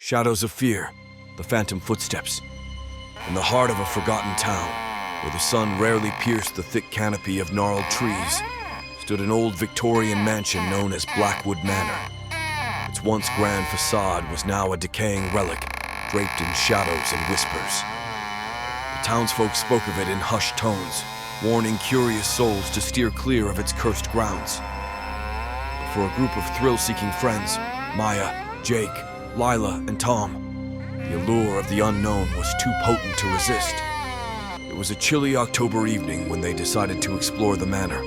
Shadows of fear, the phantom footsteps. In the heart of a forgotten town, where the sun rarely pierced the thick canopy of gnarled trees, stood an old Victorian mansion known as Blackwood Manor. Its once grand facade was now a decaying relic, draped in shadows and whispers. The townsfolk spoke of it in hushed tones, warning curious souls to steer clear of its cursed grounds. But for a group of thrill-seeking friends, Maya, Jake, Lila, and Tom, the allure of the unknown was too potent to resist. It was a chilly October evening when they decided to explore the manor.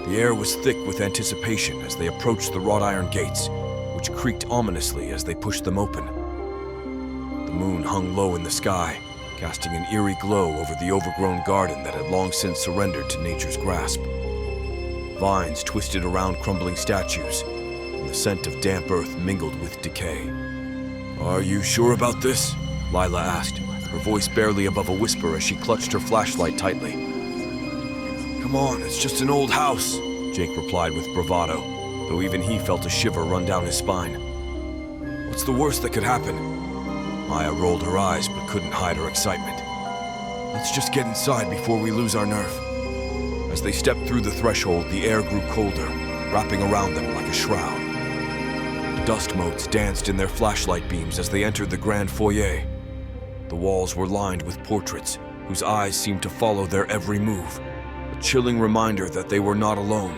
The air was thick with anticipation as they approached the wrought iron gates, which creaked ominously as they pushed them open. The moon hung low in the sky, casting an eerie glow over the overgrown garden that had long since surrendered to nature's grasp. Vines twisted around crumbling statues, and the scent of damp earth mingled with decay. "Are you sure about this?" Lila asked, her voice barely above a whisper as she clutched her flashlight tightly. "Come on, it's just an old house," Jake replied with bravado, though even he felt a shiver run down his spine. "What's the worst that could happen?" Maya rolled her eyes but couldn't hide her excitement. "Let's just get inside before we lose our nerve." As they stepped through the threshold, the air grew colder, wrapping around them like a shroud. Dust motes danced in their flashlight beams as they entered the grand foyer. The walls were lined with portraits, whose eyes seemed to follow their every move, a chilling reminder that they were not alone.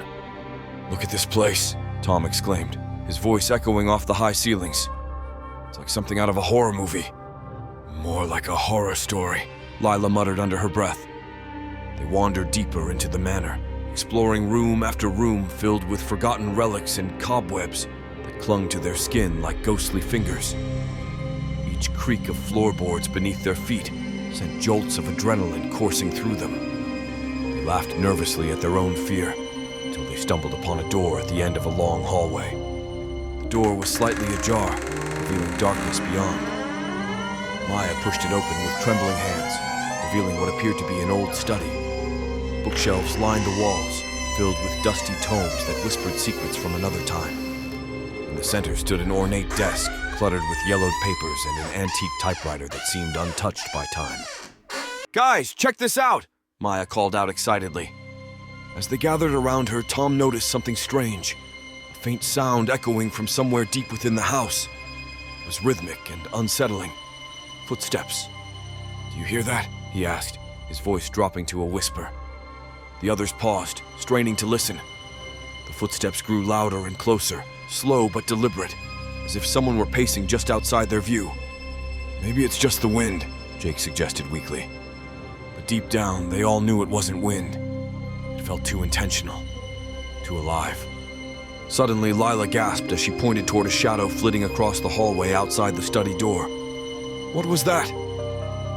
"Look at this place," Tom exclaimed, his voice echoing off the high ceilings. "It's like something out of a horror movie." "More like a horror story," Lila muttered under her breath. They wandered deeper into the manor, exploring room after room filled with forgotten relics and cobwebs that clung to their skin like ghostly fingers. Each creak of floorboards beneath their feet sent jolts of adrenaline coursing through them. They laughed nervously at their own fear until they stumbled upon a door at the end of a long hallway. The door was slightly ajar, revealing darkness beyond. Maya pushed it open with trembling hands, revealing what appeared to be an old study. Bookshelves lined the walls, filled with dusty tomes that whispered secrets from another time. In the center stood an ornate desk, cluttered with yellowed papers and an antique typewriter that seemed untouched by time. "Guys, check this out!" Maya called out excitedly. As they gathered around her, Tom noticed something strange, a faint sound echoing from somewhere deep within the house. It was rhythmic and unsettling. Footsteps. "Do you hear that?" he asked, his voice dropping to a whisper. The others paused, straining to listen. The footsteps grew louder and closer, slow but deliberate, as if someone were pacing just outside their view. "Maybe it's just the wind," Jake suggested weakly. But deep down, they all knew it wasn't wind. It felt too intentional, too alive. Suddenly, Lila gasped as she pointed toward a shadow flitting across the hallway outside the study door. "What was that?"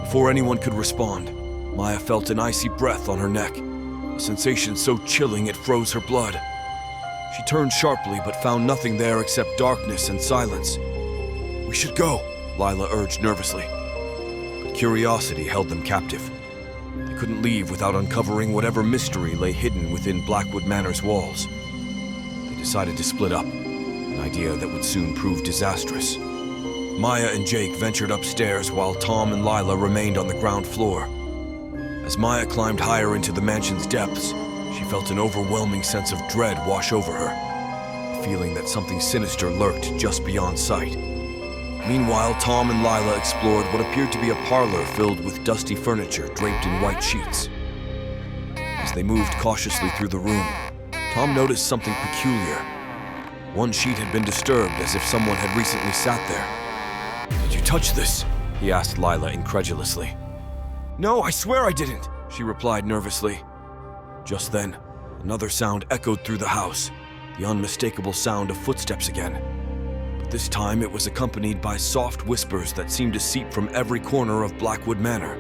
Before anyone could respond, Maya felt an icy breath on her neck, a sensation so chilling it froze her blood. She turned sharply but found nothing there except darkness and silence. "We should go," Lila urged nervously. But curiosity held them captive. They couldn't leave without uncovering whatever mystery lay hidden within Blackwood Manor's walls. They decided to split up, an idea that would soon prove disastrous. Maya and Jake ventured upstairs while Tom and Lila remained on the ground floor. As Maya climbed higher into the mansion's depths, she felt an overwhelming sense of dread wash over her, a feeling that something sinister lurked just beyond sight. Meanwhile, Tom and Lila explored what appeared to be a parlor filled with dusty furniture draped in white sheets. As they moved cautiously through the room, Tom noticed something peculiar. One sheet had been disturbed as if someone had recently sat there. "Did you touch this?" he asked Lila incredulously. "No, I swear I didn't," she replied nervously. Just then, another sound echoed through the house, the unmistakable sound of footsteps again. But this time it was accompanied by soft whispers that seemed to seep from every corner of Blackwood Manor.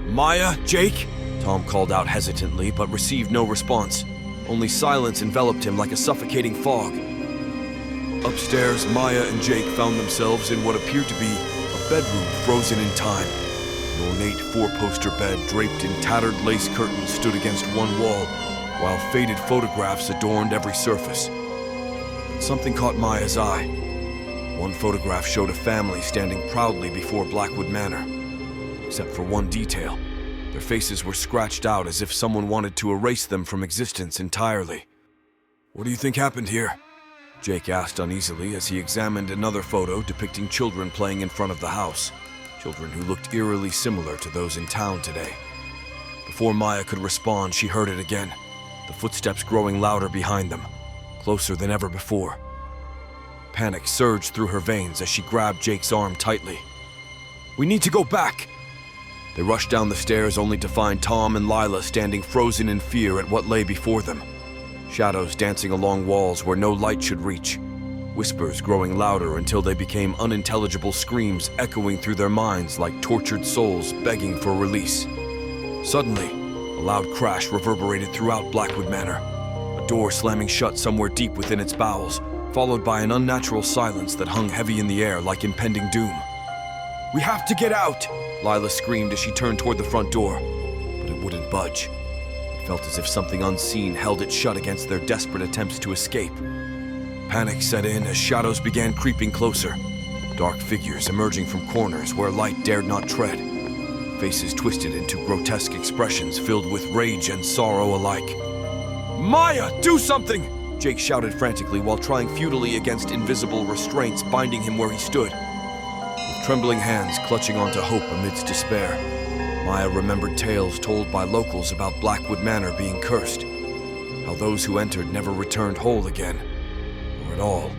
"Maya, Jake?" Tom called out hesitantly, but received no response. Only silence enveloped him like a suffocating fog. Upstairs, Maya and Jake found themselves in what appeared to be a bedroom frozen in time. An ornate four-poster bed draped in tattered lace curtains stood against one wall, while faded photographs adorned every surface. But something caught Maya's eye. One photograph showed a family standing proudly before Blackwood Manor. Except for one detail. Their faces were scratched out as if someone wanted to erase them from existence entirely. "What do you think happened here?" Jake asked uneasily as he examined another photo depicting children playing in front of the house. Children who looked eerily similar to those in town today. Before Maya could respond, she heard it again, the footsteps growing louder behind them, closer than ever before. Panic surged through her veins as she grabbed Jake's arm tightly. "We need to go back!" They rushed down the stairs only to find Tom and Lila standing frozen in fear at what lay before them. Shadows dancing along walls where no light should reach. Whispers growing louder until they became unintelligible screams echoing through their minds like tortured souls begging for release. Suddenly, a loud crash reverberated throughout Blackwood Manor, a door slamming shut somewhere deep within its bowels, followed by an unnatural silence that hung heavy in the air like impending doom. "We have to get out!" Lila screamed as she turned toward the front door, but it wouldn't budge. It felt as if something unseen held it shut against their desperate attempts to escape. Panic set in as shadows began creeping closer, dark figures emerging from corners where light dared not tread, faces twisted into grotesque expressions filled with rage and sorrow alike. "Maya, do something!" Jake shouted frantically while trying futilely against invisible restraints binding him where he stood. With trembling hands clutching onto hope amidst despair, Maya remembered tales told by locals about Blackwood Manor being cursed, how those who entered never returned whole again, or at all.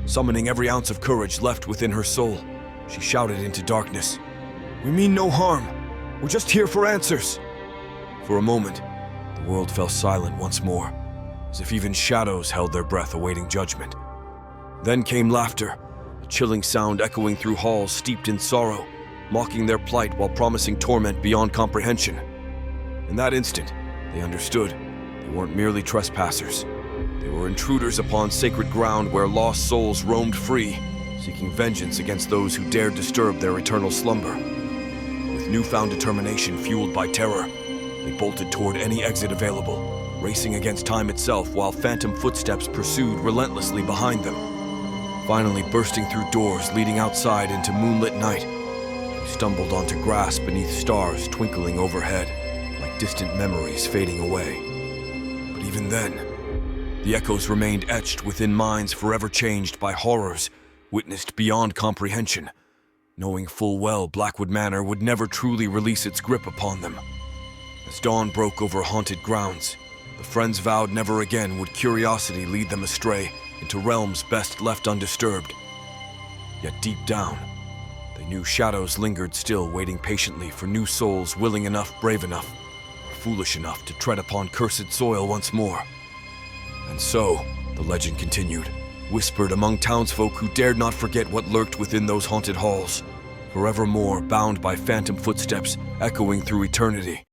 Summoning every ounce of courage left within her soul, she shouted into darkness, "We mean no harm. We're just here for answers." For a moment, the world fell silent once more, as if even shadows held their breath awaiting judgment. Then came laughter, a chilling sound echoing through halls steeped in sorrow, mocking their plight while promising torment beyond comprehension. In that instant, they understood they weren't merely trespassers. They were intruders upon sacred ground where lost souls roamed free, seeking vengeance against those who dared disturb their eternal slumber. With newfound determination fueled by terror, they bolted toward any exit available, racing against time itself while phantom footsteps pursued relentlessly behind them. Finally bursting through doors leading outside into moonlit night, they stumbled onto grass beneath stars twinkling overhead, like distant memories fading away. But even then, the echoes remained etched within minds forever changed by horrors witnessed beyond comprehension, knowing full well Blackwood Manor would never truly release its grip upon them. As dawn broke over haunted grounds, the friends vowed never again would curiosity lead them astray into realms best left undisturbed. Yet deep down, they knew shadows lingered still, waiting patiently for new souls willing enough, brave enough, or foolish enough to tread upon cursed soil once more. And so, the legend continued, whispered among townsfolk who dared not forget what lurked within those haunted halls, forevermore bound by phantom footsteps echoing through eternity.